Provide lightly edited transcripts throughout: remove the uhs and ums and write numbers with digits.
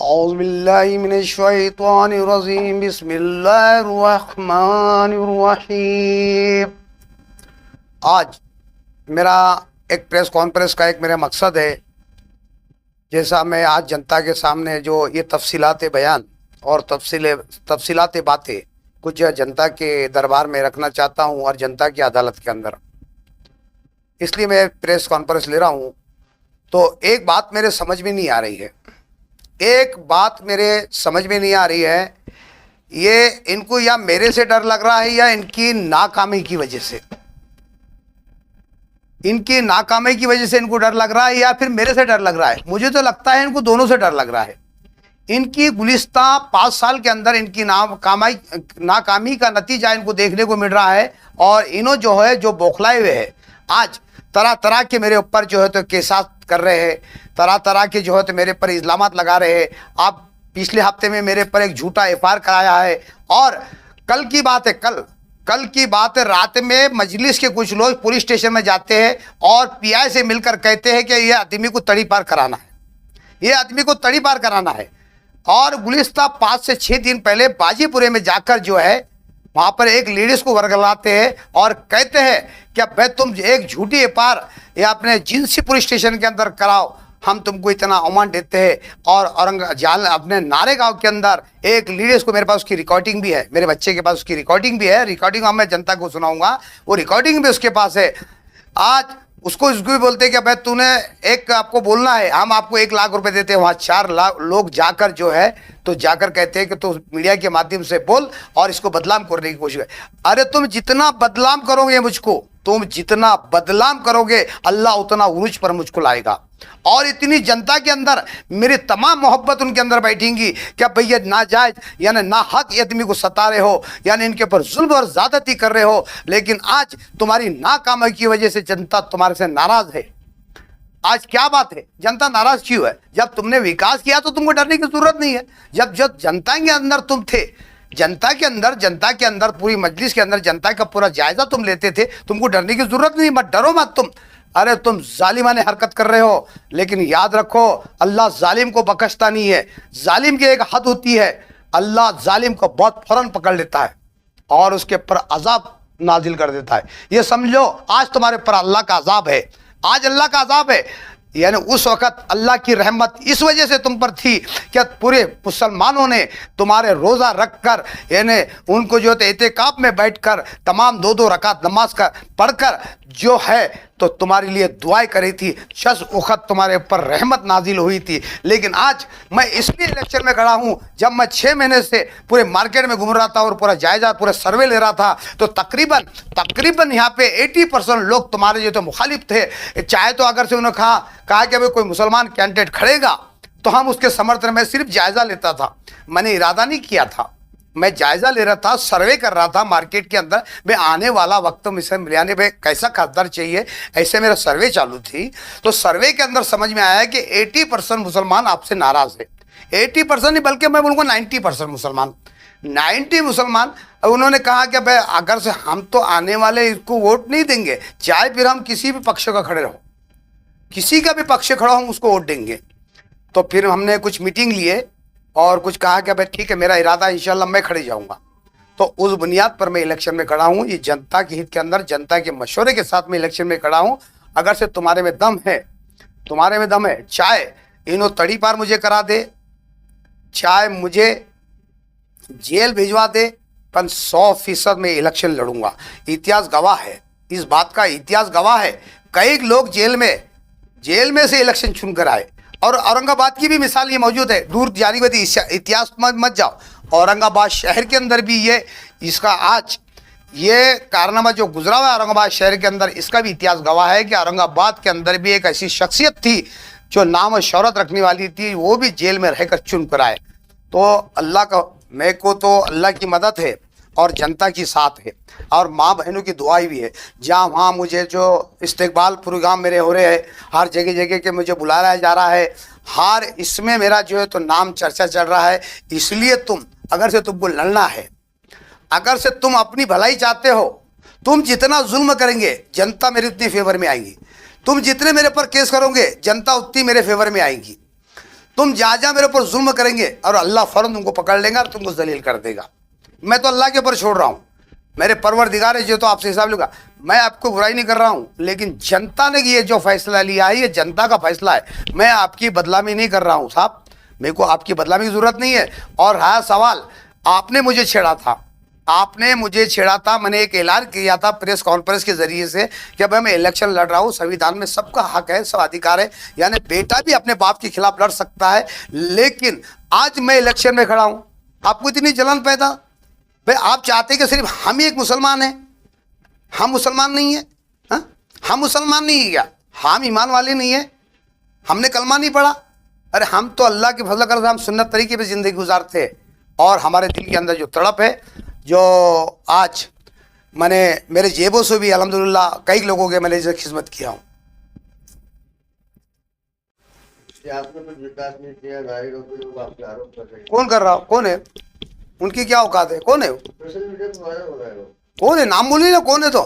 औज़ुबिल्लाहिमिनश्शैतानिर्रजीम बिस्मिल्लाहिर्रहमानिर्रहीम। आज मेरा एक प्रेस कॉन्फ्रेंस का एक मेरा मकसद है, जैसा मैं आज जनता के सामने जो ये तफसीलात बयान और तफसीलात बातें कुछ जनता के दरबार में रखना चाहता हूँ और जनता की अदालत के अंदर, इसलिए मैं प्रेस कॉन्फ्रेंस ले रहा हूँ। तो एक बात मेरे समझ में नहीं आ रही है, ये इनको या मेरे से डर लग रहा है या इनकी नाकामी की वजह से, इनको डर लग रहा है या फिर मेरे से डर लग रहा है। मुझे तो लगता है इनको दोनों से डर लग रहा है। इनकी गुलिस्ता 5 साल के अंदर इनकी नाकामी का नतीजा इनको देखने को मिल रहा है और इन्हों जो बौखलाए हुए है, आज तरह तरह के मेरे ऊपर तो केसात कर रहे हैं, तरह तरह के तो मेरे पर इल्ज़ामात लगा रहे हैं। आप पिछले हफ्ते में मेरे पर एक झूठा एफआईआर कराया है और कल की बात है, रात में मजलिस के कुछ लोग पुलिस स्टेशन में जाते हैं और पीआई से मिलकर कहते हैं कि ये आदमी को तड़ी पार कराना है, और गुलिस्ता 5 से 6 दिन पहले बाजीपुरे में जाकर वहां पर एक लेडीज को वर्गलाते हैं और कहते हैं कि भाई तुम एक झूठी एफआईआर या अपने जिंसी पुलिस स्टेशन के अंदर कराओ, हम तुमको इतना अवमान देते हैं। और अपने नारेगांव के अंदर एक लेडीज को, मेरे पास उसकी रिकॉर्डिंग भी है, मेरे बच्चे के पास उसकी रिकॉर्डिंग भी है, रिकॉर्डिंग मैं जनता को सुनाऊंगा, वो रिकॉर्डिंग भी उसके पास है। आज उसको भी बोलते हैं कि भाई तूने आपको बोलना है, हम आपको 1 लाख रुपए देते हैं। वहाँ 4 लाख लोग जाकर जाकर कहते हैं कि तू मीडिया के माध्यम से बोल और इसको बदनाम करने की कोशिश कर। अरे तुम जितना बदनाम करोगे अल्लाह उतना उरूज पर मुझको लाएगा। और इतनी जनता के अंदर मेरी तमाम मोहब्बत उनके अंदर बैठेंगी क्या भैया नाजायज यानी ना हक आदमी को सता रहे हो, यानी इनके ऊपर जुल्म और ज्यादती कर रहे हो। लेकिन आज तुम्हारी नाकामी की वजह से जनता तुम्हारे से नाराज है। आज क्या बात है, जनता नाराज क्यों है? जब तुमने विकास किया तो तुमको डरने की जरूरत नहीं है। जब जनता के अंदर तुम थे, जनता के अंदर पूरी मजलिस के अंदर जनता का पूरा जायजा तुम लेते थे, तुमको डरने की जरूरत नहीं। मत डरो मत तुम। अरे तुम जालिमाने हरकत कर रहे हो, लेकिन याद रखो अल्लाह जालिम को बख्शता नहीं है। जालिम की एक हद होती है, अल्लाह जालिम को बहुत फौरन पकड़ लेता है और उसके ऊपर अजाब नाजिल कर देता है। ये समझो आज तुम्हारे ऊपर अल्लाह का अजाब है, आज अल्लाह का अजाब है। यानी उस वक़्त अल्लाह की रहमत इस वजह से तुम पर थी कि पूरे मुसलमानों ने तुम्हारे रोज़ा रखकर, यानी उनको एतेकाफ में बैठकर तमाम 2-2 रकात नमाज का पढ़कर तो तुम्हारे लिए दुआएं करी थी। 6 वक़्त तुम्हारे ऊपर रहमत नाजिल हुई थी। लेकिन आज मैं इसलिए इलेक्शन में खड़ा हूँ, जब मैं 6 महीने से पूरे मार्केट में घूम रहा था और पूरा जायजा पूरा सर्वे ले रहा था, तो तकरीबन यहाँ पे 80% लोग तुम्हारे तो मुखालिफ थे। चाहे तो अगर से उन्होंने कहा कि भाई कोई मुसलमान कैंडिडेट खड़ेगा तो हम उसके समर्थन में सिर्फ जायजा लेता था। मैंने इरादा नहीं किया था, मैं जायजा ले रहा था, सर्वे कर रहा था मार्केट के अंदर। मैं आने वाला वक्त में मिलाने में कैसा खासदार चाहिए, ऐसे मेरा सर्वे चालू थी। तो सर्वे के अंदर समझ में आया कि 80% मुसलमान आपसे नाराज है। 80% नहीं बल्कि मैं बोलूँगा 90% मुसलमान, 90 मुसलमान। उन्होंने कहा कि भाई अगर से हम तो आने वाले इसको वोट नहीं देंगे, चाहे फिर हम किसी भी पक्ष का खड़े रहो, किसी का भी पक्ष खड़ा हम उसको वोट देंगे। तो फिर हमने कुछ मीटिंग लिए और कुछ कहा कि भाई ठीक है, मेरा इरादा इंशाल्लाह मैं खड़े जाऊंगा। तो उस बुनियाद पर मैं इलेक्शन में खड़ा हूं। ये जनता के हित के अंदर, जनता के मशवरे के साथ मैं इलेक्शन में खड़ा हूं। अगर से तुम्हारे में दम है, चाहे इन्हों तड़ी पार मुझे करा दे, चाहे मुझे जेल भिजवा दे, पर 100% में इलेक्शन लड़ूंगा। इतिहास गवाह है, इस बात का इतिहास गवाह है। कई लोग जेल में से इलेक्शन चुनकर आए, और औरंगाबाद की भी मिसाल ये मौजूद है। दूर जाने वाली इतिहास मत जाओ, औरंगाबाद शहर के अंदर भी इसका आज ये कारनामा जो गुजरा हुआ है औरंगाबाद शहर के अंदर, इसका भी इतिहास गवाह है कि औरंगाबाद के अंदर भी एक ऐसी शख्सियत थी जो नाम और शौहरत रखने वाली थी, वो भी जेल में रहकर चुन कर आए। तो मेरे को तो अल्लाह की मदद है और जनता की साथ है और माँ बहनों की दुआई भी है। जहाँ वहाँ मुझे जो इस्तेकबाल प्रोग्राम मेरे हो रहे हैं, हर जगह के मुझे बुलाया जा रहा है, हर इसमें मेरा तो नाम चर्चा चल रहा है। इसलिए अगर से तुमको लड़ना है, अगर से तुम अपनी भलाई चाहते हो, तुम जितना जुल्म करेंगे जनता मेरे उतनी फेवर में आएगी। तुम जितने मेरे पर केस करोगे जनता उतनी मेरे फेवर में आएगी। तुम जा मेरे ऊपर जुल्म करेंगे और अल्लाह फौरन तुमको पकड़ लेगा और तुमको जलील कर देगा। मैं तो अल्लाह के ऊपर छोड़ रहा हूँ, मेरे परवरदिगार है जो तो आपसे हिसाब लूँगा। मैं आपको बुराई नहीं कर रहा हूँ, लेकिन जनता ने ये जो फैसला लिया है ये जनता का फैसला है। मैं आपकी बदनामी नहीं कर रहा हूँ साहब, मेरे को आपकी बदनामी की ज़रूरत नहीं है। और रहा सवाल, आपने मुझे छेड़ा था, आपने मुझे छेड़ा था। मैंने एक ऐलान किया था प्रेस कॉन्फ्रेंस के जरिए से कि भाई मैं इलेक्शन लड़ रहा हूँ, संविधान में सबका हक है, सब अधिकार है, यानी बेटा भी अपने बाप के खिलाफ लड़ सकता है। लेकिन आज मैं इलेक्शन में खड़ा हूँ, आपको इतनी जलन पैदा? भाई आप चाहते कि सिर्फ हम ही एक मुसलमान हैं, हम मुसलमान नहीं है? हाँ, हम मुसलमान नहीं है क्या? हम ईमान वाले नहीं है? हमने कलमा नहीं पढ़ा? अरे हम तो अल्लाह के फजल कर हम सुन्नत तरीके पे ज़िंदगी गुजारते हैं। और हमारे दिल के अंदर जो तड़प है, जो आज मैंने मेरे जेबों से भी अल्हम्दुलिल्लाह कई लोगों के मैंने इसे खिदमत किया हूँ। आपने कुछ विकास नहीं किया, नागरिकों को लोग आपके आरोप कर रहे हैं। कौन कर रहा हो? कौन है? उनकी क्या औकात है? कौन है वो? सोशल मीडिया पर वायरल हो रहा है वो। कौन है? नाम बोलिए ना, कौन है? तो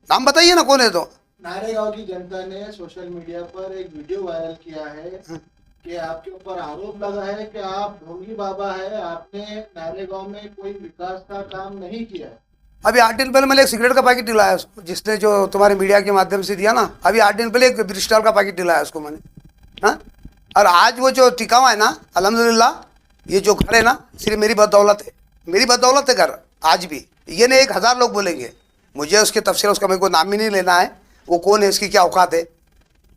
नाम बताइए ना, कौन है? तो नारेगांव की जनता ने सोशल मीडिया पर एक वीडियो वायरल किया है कि आपके ऊपर आरोप लगा है कि आप ढोंगी बाबा है, आपने नारेगांव में कोई विकास का काम नहीं किया है। अभी 8 दिन पहले मैंने एक सिगरेट का पैकेट दिलाया उसको, जिसने जो तुम्हारे मीडिया के माध्यम से दिया ना, अभी 8 दिन पहले एक ब्रिस्टॉल का पैकेट दिलाया उसको मैंने। हाँ, और आज वो जो टिका हुआ है ना, अल्हम्दुलिल्लाह, ये जो घर है ना, सिर्फ मेरी बदौलत है, मेरी बदौलत है घर आज भी। ये नहीं 1000 लोग बोलेंगे, मुझे उसके तफसीर उसका मेरे को नाम ही नहीं लेना है, वो कौन है, उसकी क्या औकात है,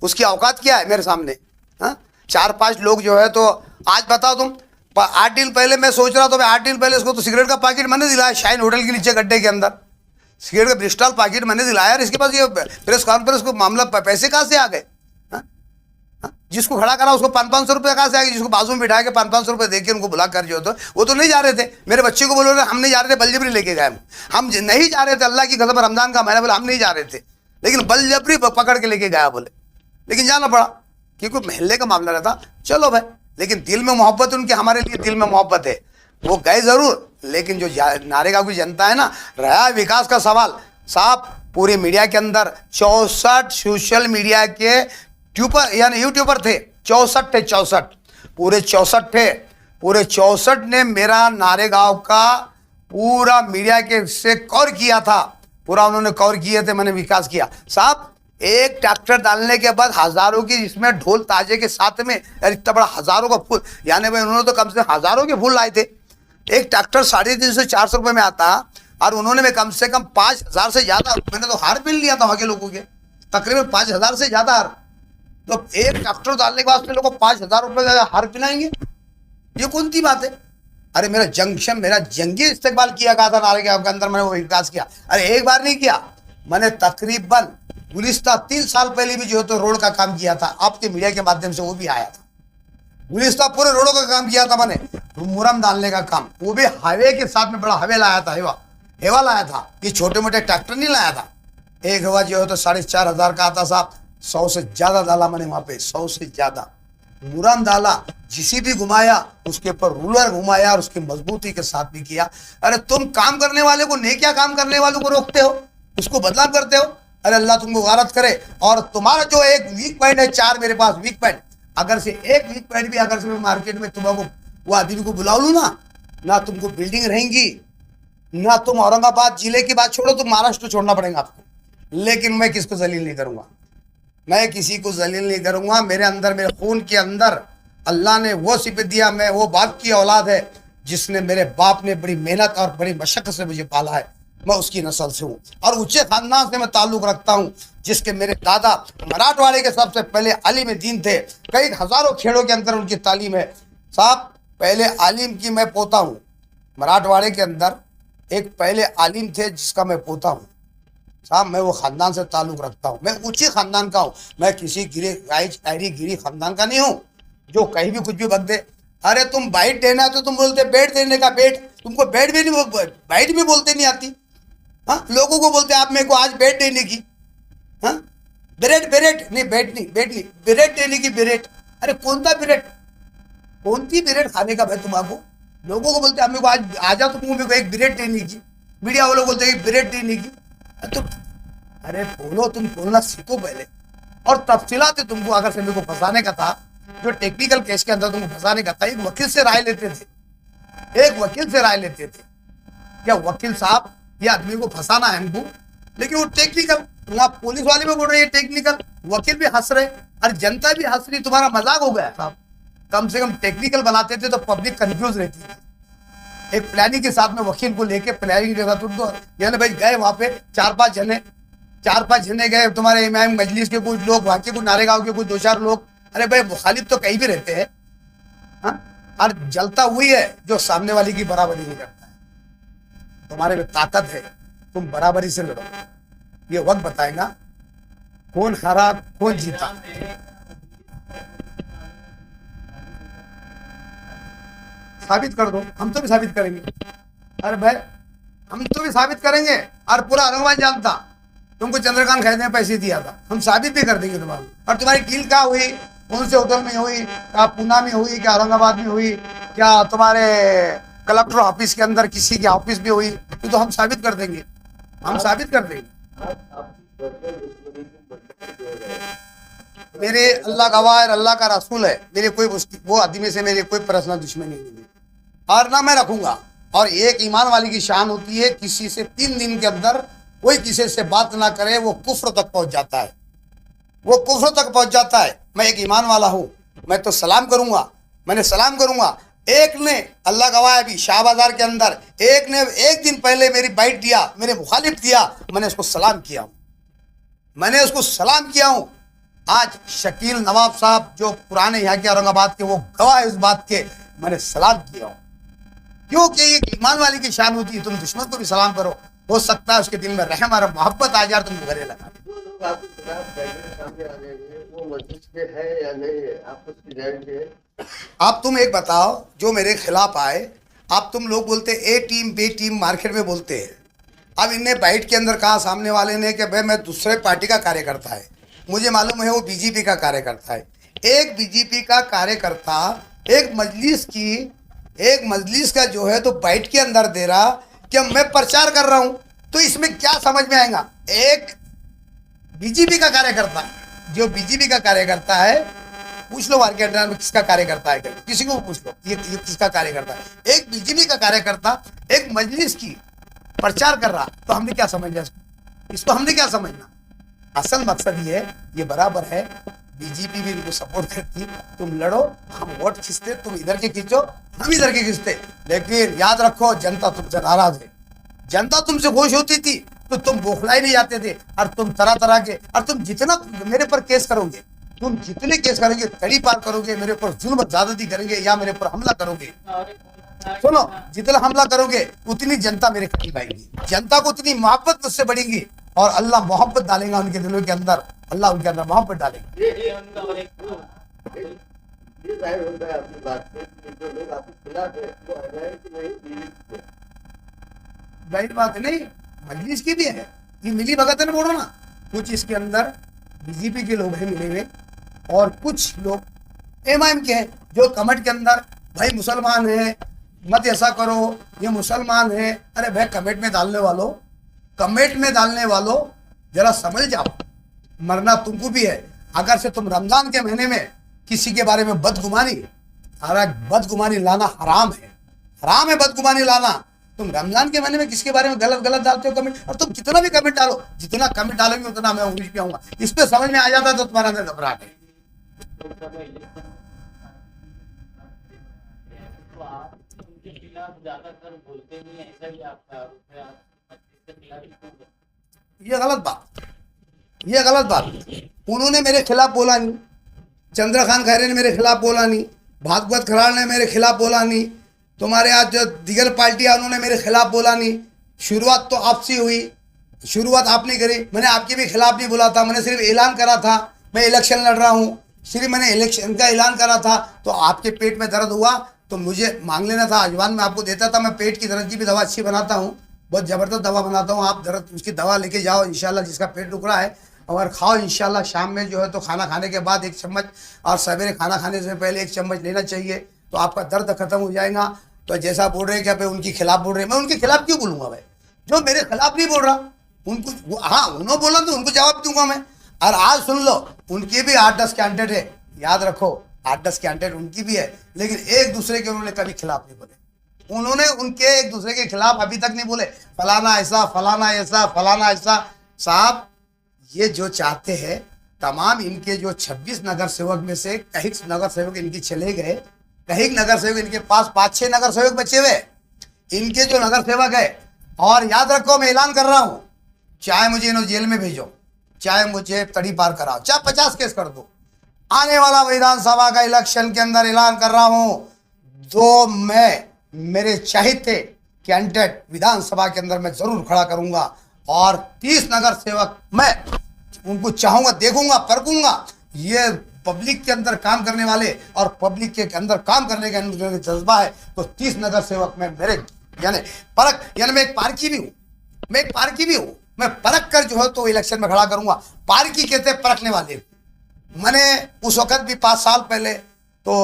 उसकी औकात क्या है मेरे सामने। हाँ, 4-5 लोग जो है, तो आज बताओ तुम, 8 दिन पहले मैं सोच रहा था, मैं 8 दिन पहले इसको तो सिगरेट का पैकेट मैंने दिलाया शाइन होटल के नीचे गड्ढे के अंदर, सिगरेट का ब्रिस्टॉल पैकेट मैंने दिलाया। और इसके पास ये प्रेस कॉन्फ्रेंस को मामला पैसे कहाँ से आ गए? जिसको खड़ा करा उसको 500-500 रुपये कहाँ से आ गए? जिसको बाजू में बिठा के 500-500 रुपये दे के उनको बुला कर जो तो वो तो नहीं जा रहे थे। मेरे बच्चे को बोलो हम नहीं जा रहे थे, बलजबरी लेके गए, हम नहीं जा रहे थे, अल्लाह की कसम रमजान का महीना, बोले हम नहीं जा रहे थे, लेकिन बलजबरी पकड़ के लेके गया बोले, लेकिन जाना पड़ा क्योंकि महल्ले का मामला रहता। चलो भाई, लेकिन दिल में मोहब्बत उनकी, हमारे लिए दिल में मोहब्बत है, वो गए ज़रूर। लेकिन जो नारेगांव की जनता है ना, रहा विकास का सवाल साहब, पूरे मीडिया के अंदर 64 सोशल मीडिया के ट्यूबर यानी यूट्यूबर थे, 64 थे, 64 पूरे 64 थे, पूरे 64 ने मेरा नारेगांव का पूरा मीडिया के से कवर किया था, पूरा उन्होंने कवर किए थे, मैंने विकास किया साहब। एक ट्रैक्टर डालने के बाद हजारों की इसमें ढोल ताजे के साथ में, इतना बड़ा हजारों का फूल, यानी भाई उन्होंने तो कम से कम हजारों के फूल लाए थे। एक ट्रैक्टर 350-400 रुपये में आता, और उन्होंने में कम से कम 5000 से ज़्यादा, मैंने तो हार पहन लिया था वहाँ के लोगों के, तकरीबन 5000 से ज़्यादा हार। तो एक ट्रैक्टर डालने के वास्ते लोगों को 5000 रुपये का हार पिलाएंगे, ये कौन सी बात है? अरे मेरा जंक्शन, मेरा जंगी इस्तेमाल किया गया था नारेगांव के अंदर, मैंने वो विकास किया। अरे एक बार नहीं किया, मैंने तकरीबन गुलिस्ता 3 साल पहले भी जो है तो रोड का काम किया था, आपके मीडिया के माध्यम से वो भी आया था। गुलिस्ता पूरे रोडों का काम किया था मैंने, मुरम डालने का काम, वो भी हाईवे के साथ में, बड़ा हाईवे लाया था, हेवा लाया था, ये छोटे मोटे ट्रैक्टर नहीं लाया था। एक हवा जो है तो 4500 का आता साहब, 100 से ज़्यादा डाला मैंने वहाँ पे, 100 से ज़्यादा मुरम डाला, जिसी भी घुमाया उसके ऊपर रूलर घुमाया और उसकी मजबूती के साथ भी किया। अरे तुम काम करने वाले को, नेकिया काम करने वालों को रोकते हो, उसको बदनाम करते हो। अरे अल्लाह तुमको गारत करे। और तुम्हारा जो एक वीक पॉइंट है, 4 मेरे पास वीक पॉइंट, अगर से एक वीक पॉइंट भी अगर से मैं मार्केट में तुम्हारा वो आदमी को बुला लूँ ना तुमको बिल्डिंग रहेंगी, ना तुम औरंगाबाद जिले की बात छोड़ो, तुम महाराष्ट्र छोड़ना पड़ेगा आपको। लेकिन मैं किसको जलील नहीं करूँगा, मैं किसी को जलील नहीं करूँगा। मेरे अंदर, मेरे खून के अंदर अल्लाह ने वो सिफत दिया, मैं वो बाप की औलाद है जिसने, मेरे बाप ने बड़ी मेहनत और बड़ी मशक्क़त से मुझे पाला है, मैं उसकी नस्ल से हूँ। और ऊंचे खानदान से मैं ताल्लुक़ रखता हूँ, जिसके मेरे दादा मराठवाड़े के सबसे पहले आलिम दीन थे, कई हज़ारों खेड़ों के अंदर उनकी तालीम है साहब। पहले आलिम की मैं पोता हूँ, मराठवाड़े के अंदर एक पहले आलिम थे जिसका मैं पोता हूँ साहब। मैं वो ख़ानदान से ताल्लुक़ रखता हूँ, मैं ऊँचे ख़ानदान का हूँ, मैं किसी गिरी ख़ानदान का नहीं हूँ जो कहीं भी कुछ भी बक दे। अरे तुम बाइट देना है तो तुम बोलते बेट देने का बेट, तुमको बेट भी नहीं, बाइट भी बोलते नहीं आती। हाँ, लोगों को बोलते आप मेरे को आज बेट देने की, हाँ बेरेट नहीं, बेट नहीं, बेरेट देने की, बेरेट। अरे कौन सा बेरेट, कौन सी बेरेट खाने का भाई तुम्हारा? लोगों को बोलते मेरे को आज आ जाओ, तुमको मेरे को एक बेरेट देने की, मीडिया वालों बोलते एक बेरेट देने की। तो अरे बोलो, तुम बोलना सीखो पहले, और तफसीलात तुमको अगर से मेरे को फंसाने का था जो टेक्निकल केस के अंदर तुमको फंसाने का था, एक वकील से राय लेते थे, एक वकील से राय लेते थे, क्या वकील साहब ये आदमी को फंसाना है हमको, लेकिन वो टेक्निकल, वहां पुलिस वाले भी बोल रहे हैं टेक्निकल, वकील भी हंस रहे और जनता भी हंस रही, तुम्हारा मजाक हो गया साहब। कम से कम टेक्निकल बनाते थे तो पब्लिक कंफ्यूज रहती थी। एक प्लानिंग के साथ में वकील को लेके प्लानिंग के साथ उनको यानी भाई गए वहां पे चार पांच जने गए, तुम्हारे इमाम मजलिस के कुछ लोग, वहां के कुछ नारेगांव के कुछ 2-4 लोग, अरे भाई मुखालिफ तो कहीं भी रहते हैं, हाँ? और जलता हुई है जो सामने वाले की बराबरी नहीं करता है। तुम्हारे में ताकत है, तुम बराबरी से लड़ो, ये वक्त बताएगा कौन हारा कौन जीता। साबित कर दो, हम तो भी साबित करेंगे। अरे भाई हम तो भी साबित करेंगे, और पूरा औरंगाबाद जानता तुमको चंद्रकांत खैर ने पैसे दिया था, हम साबित भी कर देंगे तुम्हारा। और तुम्हारी डील क्या हुई, कौन से होटल में हुई, क्या पूना में हुई, क्या औरंगाबाद में हुई, क्या तुम्हारे कलेक्टर ऑफिस के अंदर किसी के ऑफिस में हुई, तो हम साबित कर देंगे, हम साबित कर देंगे। मेरे अल्लाह गवाह है, अल्लाह का रसूल है, मेरे कोई वो आदमी से मेरे कोई पर्सनल दुश्मनी नहीं है और ना मैं रखूंगा। और एक ईमान वाली की शान होती है, किसी से 3 दिन के अंदर कोई किसी से बात ना करे, वो कुफ्र तक पहुंच जाता है, वो कुफ्र तक पहुंच जाता है। मैं एक ईमान वाला हूं, मैं तो सलाम करूंगा, मैंने सलाम करूंगा। एक ने अल्लाह गवाह है, अभी शाह बाजार के अंदर एक ने 1 दिन पहले मेरी बाइट दिया, मेरे मुखालिफ दिया, मैंने उसको सलाम किया हूं, मैंने उसको सलाम किया हूं। आज शकील नवाब साहब जो पुराने यहाँ के औरंगाबाद के, वो गवाह है इस बात के, मैंने सलाम किया हूं, क्योंकि ये ईमान वाली की शान होती है। तुम दुश्मन को भी सलाम करो, हो सकता है उसके दिल में रहम और मोहब्बत आ जाए, तुमको गले लगा। जो लोग आपके खिलाफ कैमरे सामने आ जाएंगे वो मस्जिद के है या नहीं है, आपको उसकी गारंटी है? आप तुम एक बताओ, जो मेरे खिलाफ आए, आप तुम लोग बोलते ए टीम बी टीम मार्केट में बोलते हैं। अब इनने बाइट के अंदर कहा सामने वाले ने कि भाई मैं दूसरे पार्टी का कार्यकर्ता है, मुझे मालूम है वो बीजेपी का कार्यकर्ता है। एक बीजेपी का कार्यकर्ता एक मजलिस का जो है तो बाइट के अंदर दे रहा कि मैं प्रचार कर रहा हूं, तो इसमें क्या समझ में आएगा? एक बीजेपी का कार्यकर्ता, जो बीजेपी का कार्यकर्ता है, पूछ लो मार्केट में किसका कार्यकर्ता है, किसी को पूछ लो ये किसका कार्यकर्ता है। एक बीजेपी का कार्यकर्ता एक मजलिस की प्रचार कर रहा, तो हमने क्या समझना इसको हमने क्या समझना? असल मकसद ये बराबर है, बीजेपी भी इनको सपोर्ट करती, तुम लड़ो, हम वोट खींचते, तुम इधर के खींचो, हम इधर के खींचते, लेकिन याद रखो जनता तुमसे नाराज है। जनता तुमसे खुश होती थी तो तुम बौखलाए नहीं जाते थे, और तुम तरह तरह के, और तुम जितना मेरे पर केस करोगे, तुम जितने केस करेंगे, तड़ी पार करोगे, मेरे ऊपर जुल्म ज्यादती करेंगे या मेरे ऊपर हमला करोगे, सुनो, जितना हमला करोगे उतनी जनता मेरे करीब आएगी, जनता को उतनी मोहब्बत मुझसे बढ़ेगी, और अल्लाह मोहब्बत डालेगा उनके दिलों के अंदर, अल्लाह उनके अंदर मोहब्बत डालेगा। ये जाहिर होता है अपनी बात से कि जो लोग आपके खिलाफ है वो है कि नहीं बीजेपी को? जाहिर बात है, नहीं मजलिस की भी है, ये मिली भगत है, बोलो ना, कुछ इसके अंदर बीजेपी के लोग हैं मिले हुए, और कुछ लोग एमआईएम के हैं जो कमेंट के अंदर भाई मुसलमान है, मत ऐसा करो, ये मुसलमान है। अरे भाई कमेंट में डालने वालों जरा समझ जाओ, मरना तुमको भी है। अगर से तुम रमजान के महीने में किसी के बारे में बदगुमानी लाना हराम है बदगुमानी लाना। तुम रमजान के महीने में किसके बारे में गलत डालते हो कमेंट, और तुम कितना भी कमेंट डालो, जितना कमेंट डालोगे उतना मैं उंगली पे आऊंगा। इस पे समझ में आ जाता तो तुम्हारा अंदर घबराहट है। ज्यादातर बोलते नहीं है, ऐसा भी आपका आरोप है, ये गलत बात, उन्होंने मेरे खिलाफ बोला नहीं, चंद्रकांत खैरे ने मेरे खिलाफ बोला नहीं, भागवत खराड़ ने मेरे खिलाफ बोला नहीं, तुम्हारे आज जो दीगर पार्टियां उन्होंने मेरे खिलाफ बोला नहीं। शुरुआत तो आपसे हुई, शुरुआत आपने करी, मैंने आपके भी खिलाफ नहीं बोला था, मैंने सिर्फ ऐलान करा था मैं इलेक्शन लड़ रहा हूँ, सिर्फ मैंने इलेक्शन का ऐलान करा था। तो आपके पेट में दर्द हुआ तो मुझे मांग लेना था, अजवान में आपको देता था, मैं पेट की दर्द की भी दवा अच्छी बनाता हूँ, बहुत ज़बरदस्त दवा बनाता हूँ, आप दर्द उसकी दवा लेके जाओ इंशाल्लाह, जिसका पेट दुख रहा है और खाओ इंशाल्लाह। शाम में जो है तो खाना खाने के बाद 1 चम्मच, और सवेरे खाना खाने से पहले 1 चम्मच लेना चाहिए, तो आपका दर्द खत्म हो जाएगा। तो जैसा बोल रहे हैं कि भाई उनके खिलाफ बोल रहे हैं, मैं उनके खिलाफ क्यों बोलूँगा भाई? जो मेरे खिलाफ नहीं बोल रहा उनको, हाँ उन्होंने बोला तो उनको जवाब दूंगा मैं। और आज सुन लो, उनके भी 8-10 कैंडिडेट है, याद रखो 8-10 कैंडिडेट उनकी भी है, लेकिन एक दूसरे के उन्होंने कभी खिलाफ नहीं बोले। उन्होंने उनके एक दूसरे के खिलाफ अभी तक नहीं बोले फलाना ऐसा, फलाना ऐसा, फलाना ऐसा। साहब, ये जो चाहते हैं तमाम इनके जो 26 नगर सेवक में से कई नगर सेवक इनके चले गए, कई नगर सेवक इनके पास 5-6 नगर सेवक बचे हुए इनके जो नगर सेवक है। और याद रखो, मैं ऐलान कर रहा हूं, चाहे मुझे इन्हों जेल में भेजो, चाहे मुझे तड़ी पार कराओ, चाहे 50 केस कर दो, आने वाला विधानसभा का इलेक्शन के अंदर ऐलान कर रहा हूं, जो मैं मेरे चाहते कैंडिडेट विधानसभा के अंदर मैं जरूर खड़ा करूंगा। और 30 नगर सेवक मैं उनको चाहूंगा, देखूंगा, परखूंगा। ये पब्लिक के अंदर काम करने वाले और पब्लिक के अंदर काम करने का जज्बा है, तो 30 नगर सेवक में मेरे यानी परख, यानी मैं एक पारखी भी हूँ, मैं एक पारखी भी हूँ। मैं परख कर जो है तो इलेक्शन में खड़ा करूंगा। पारखी कहते हैं परखने वाले। मैंने उस वक्त भी 5 साल पहले तो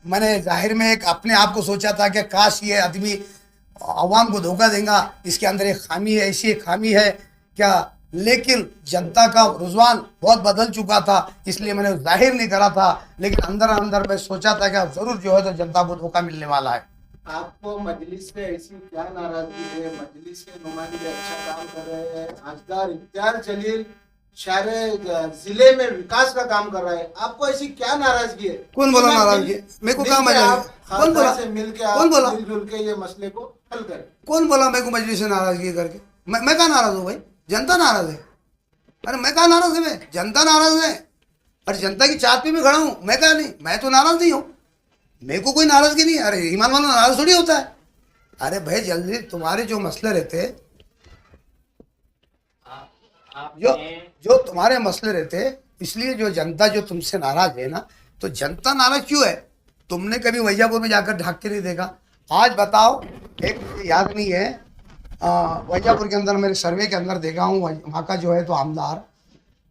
मैंने जाहिर में एक अपने आप को सोचा था कि काश ये आदमी अवाम को धोखा देगा, इसके अंदर एक खामी है, ऐसी एक खामी है क्या। लेकिन जनता का रुझान बहुत बदल चुका था, इसलिए मैंने जाहिर नहीं करा था, लेकिन अंदर अंदर मैं सोचा था कि जरूर जो है तो जनता को धोखा मिलने वाला है। आपको मजलिस से ऐसी क्या नाराजगी है? मजलिस के नुमाइंदे अच्छा काम कर रहे हैं, हजदार इख्तियार जलील सारे जिले में विकास का काम कर रहा है, आपको ऐसी क्या नाराजगी है? कौन बोला नाराजगी? मेरे को क्या मजा? कौन बोला? कौन बोला? मिलजुल के ये मसले को हल करें। कौन बोला मेरे को मजलिस से नाराजगी करके? मैं कहाँ नाराज हूँ भाई? जनता नाराज है। अरे मैं कहाँ नाराज है? मैं जनता नाराज है और जनता की चाहत पे भी खड़ा हूँ। मैं कहा नहीं, मैं तो नाराज नहीं हूँ, मेरे को कोई नाराजगी नहीं। अरे ईमान वाला नाराज थोड़ी होता है। अरे भाई जल्दी तुम्हारे जो मसले रहते, जो तुम्हारे मसले रहते, इसलिए जो जनता जो तुमसे नाराज है ना, तो जनता नाराज क्यों है? तुमने कभी वैजापुर में जाकर ढाक के नहीं देखा? आज बताओ, एक याद नहीं है, वैजापुर के अंदर मेरे सर्वे के अंदर देखा हूँ, वहाँ का जो है तो आमदार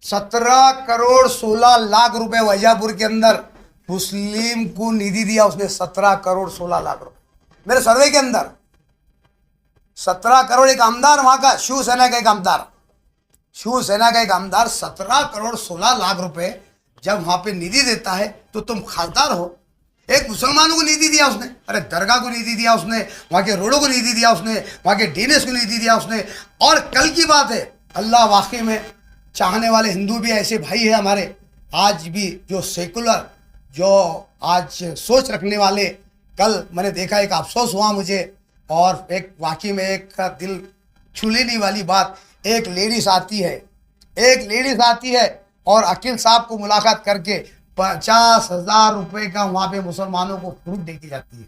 17 करोड़ 16 लाख रुपए वैजापुर के अंदर मुस्लिम को निधि दिया उसने। 17 करोड़ 16 लाख रुपए मेरे सर्वे के अंदर। 17 करोड़ एक आमदार, वहाँ का शिवसेना का एक आमदार, शिवसेना का एक आमदार 17 करोड़ 16 लाख रुपए जब वहां पे निधि देता है तो तुम खासदार हो। एक मुसलमानों को निधि दिया उसने, अरे दरगाह को निधि दिया उसने, वहां के रोडों को निधि दिया उसने, वहां के डीएनएस को निधि दिया उसने। और कल की बात है, अल्लाह वाकई में चाहने वाले हिंदू भी ऐसे भाई है हमारे, आज भी जो सेकुलर, जो आज सोच रखने वाले। कल मैंने देखा, एक अफसोस हुआ मुझे, और एक वाकई में एक दिल छू लेने वाली बात। एक लेडीज आती है, एक लेडीज आती है और अकील साहब को मुलाकात करके 50,000 रुपए का वहां पे मुसलमानों को फ्रूट दे के जाती है।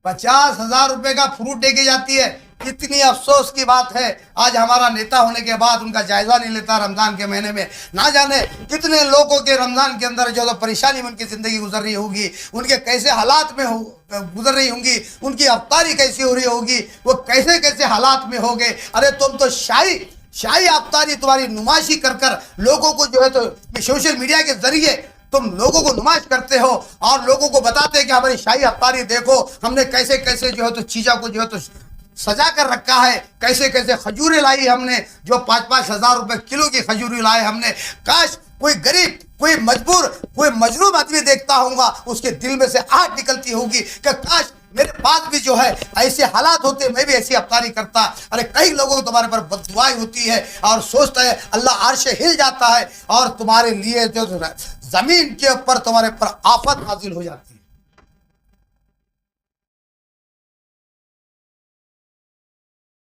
50,000 रुपए का फ्रूट दे के जाती है। कितनी अफसोस की बात है, आज हमारा नेता होने के बाद उनका जायजा नहीं लेता रमजान के महीने में। ना जाने कितने लोगों के रमजान के अंदर जो परेशानी में उनकी जिंदगी गुजर रही होगी, उनके कैसे हालात में गुजर रही होंगी, उनकी अफ्तारी कैसी हो रही होगी, वो कैसे कैसे हालात में होंगे। अरे तुम तो शाही अफ्तारी तुम्हारी नुमाइशी कर कर लोगों को जो है तो सोशल मीडिया के जरिए तुम लोगों को नुमाइश करते हो और लोगों को बताते हैं कि हमारी शाही अफ्तारी देखो, हमने कैसे कैसे जो है तो चीज़ों को जो है तो सजा कर रखा है, कैसे कैसे खजूरें लाई हमने, जो 5-5 हज़ार रुपए किलो की खजूरी लाए हमने। काश कोई गरीब, कोई मजबूर, कोई मजलूम आदमी देखता होगा, उसके दिल में से आहट निकलती होगी कि काश मेरे पास भी जो है ऐसे हालात होते, मैं भी ऐसी अफ्तारी करता। अरे कई लोगों को तुम्हारे पर बददुआएं होती है और सोचता है अल्लाह अर्श हिल जाता है और तुम्हारे लिए जो जमीन के ऊपर तुम्हारे पर आफत नाजिल हो जाती है।